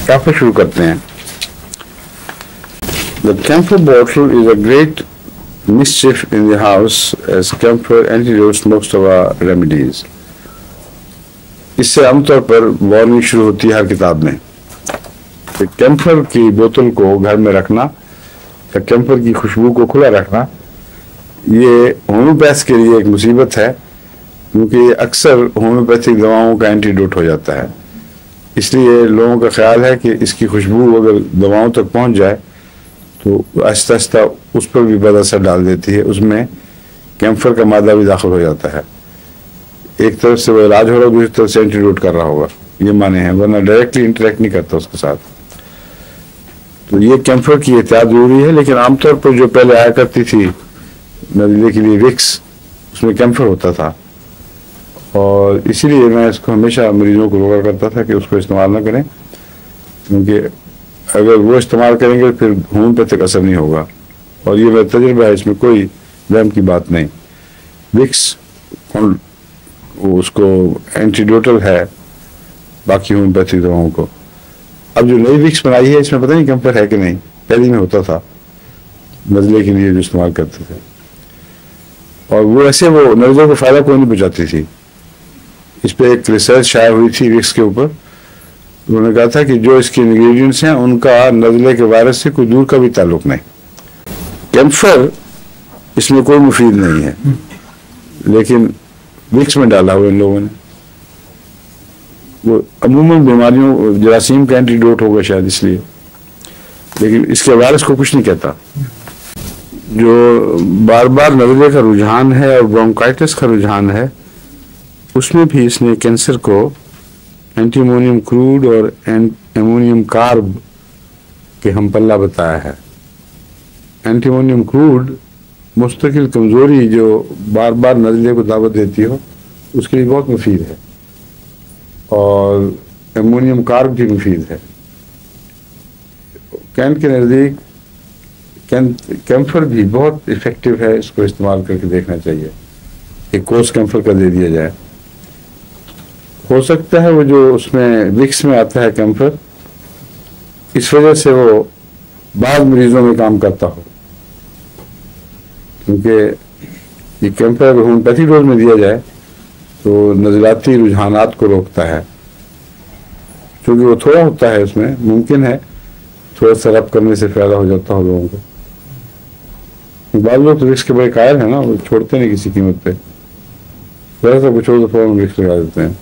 Camphor शुरू करते हैं। The camphor bottle is a great mischief in the house as camphor antidotes most of our remedies. इससे आमतौर पर वार्निंग शुरू होती है हर किताब में कि कैंफर की बोतल को घर में रखना या कैंफर की खुशबू को खुला रखना ये होम्योपैथ के लिए एक मुसीबत है, क्योंकि अक्सर होम्योपैथिक दवाओं का एंटीडोट हो जाता है। इसलिए लोगों का ख्याल है कि इसकी खुशबू अगर दवाओं तक पहुंच जाए तो आहिस्ता आहिस्ता उस पर भी बद असर डाल देती है, उसमें कैंफर का मादा भी दाखिल हो जाता है। एक तरफ से वो इलाज हो रहा है, दूसरी तरफ से एंटीडोट कर रहा होगा, ये माने हैं, वरना डायरेक्टली इंटरेक्ट नहीं करता उसके साथ। तो ये कैंफर की एहतियात जरूरी है। लेकिन आमतौर पर जो पहले आया करती थी नज़ले के लिए विक्स, उसमें कैंफर होता था, और इसीलिए मैं इसको हमेशा मरीजों को रोका करता था कि उसको इस्तेमाल ना करें, क्योंकि अगर वो इस्तेमाल करेंगे फिर होम्योपैथिक असर नहीं होगा। और ये मेरा तजुर्बा है, इसमें कोई वहम की बात नहीं। विक्स उसको एंटीडोटल है बाकी होम्योपैथिक दवाओं को। अब जो नई विक्स बनाई है इसमें पता नहीं कैंफर है कि नहीं, पहले में होता था नज़ले के लिए जो इस्तेमाल करते थे, और वो ऐसे वो नज़ले को फायदा कोई नहीं पहुंचाती थी। इस पर एक रिसर्च शाया हुई थी विक्स के ऊपर, उन्होंने कहा था कि जो इसके इंग्रेडिएंट्स हैं उनका नज़ले के वायरस से कोई दूर का भी ताल्लुक नहीं। कैंफर इसमें कोई मुफीद नहीं है, लेकिन विक्स में डाला हुआ इन लोगों ने, वो अमूमन बीमारियों जरासीम का एंटीडोट होगा शायद इसलिए, लेकिन इसके वायरस को कुछ नहीं कहता। जो बार बार नज़ले का रुझान है और ब्रोंकाइटिस का रुझान है, उसमें भी इसने कैंसर को एंटीमोनियम क्रूड और एमोनियम कार्ब के हमपल्ला बताया है। एंटीमोनियम क्रूड मुस्तकिल कमजोरी जो बार बार नज़ले को दावत देती हो उसके लिए बहुत मुफीद है, और एमोनियम कार्ब भी मुफीद है। कैंट के नज़दीक कैंफर भी बहुत इफेक्टिव है, इसको इस्तेमाल करके देखना चाहिए। एक कोर्स कैंफर का दे दिया जाए, हो सकता है वो जो उसमें विक्स में आता है कैंफर, इस वजह से वो बाद मरीजों में काम करता हो, क्योंकि ये कैंफर होम्योपैथिक डोज में दिया जाए तो नज़लाती रुझानात को रोकता है, क्योंकि वो थोड़ा होता है, उसमें मुमकिन है थोड़ा सा रब करने से फायदा हो जाता हो लोगों को। बाद लोग तो विक्स के बड़े कायल हैं ना, वो छोड़ते नहीं किसी कीमत पे, जरा सा कुछ हो तो फौरन विक्स लगा देते हैं।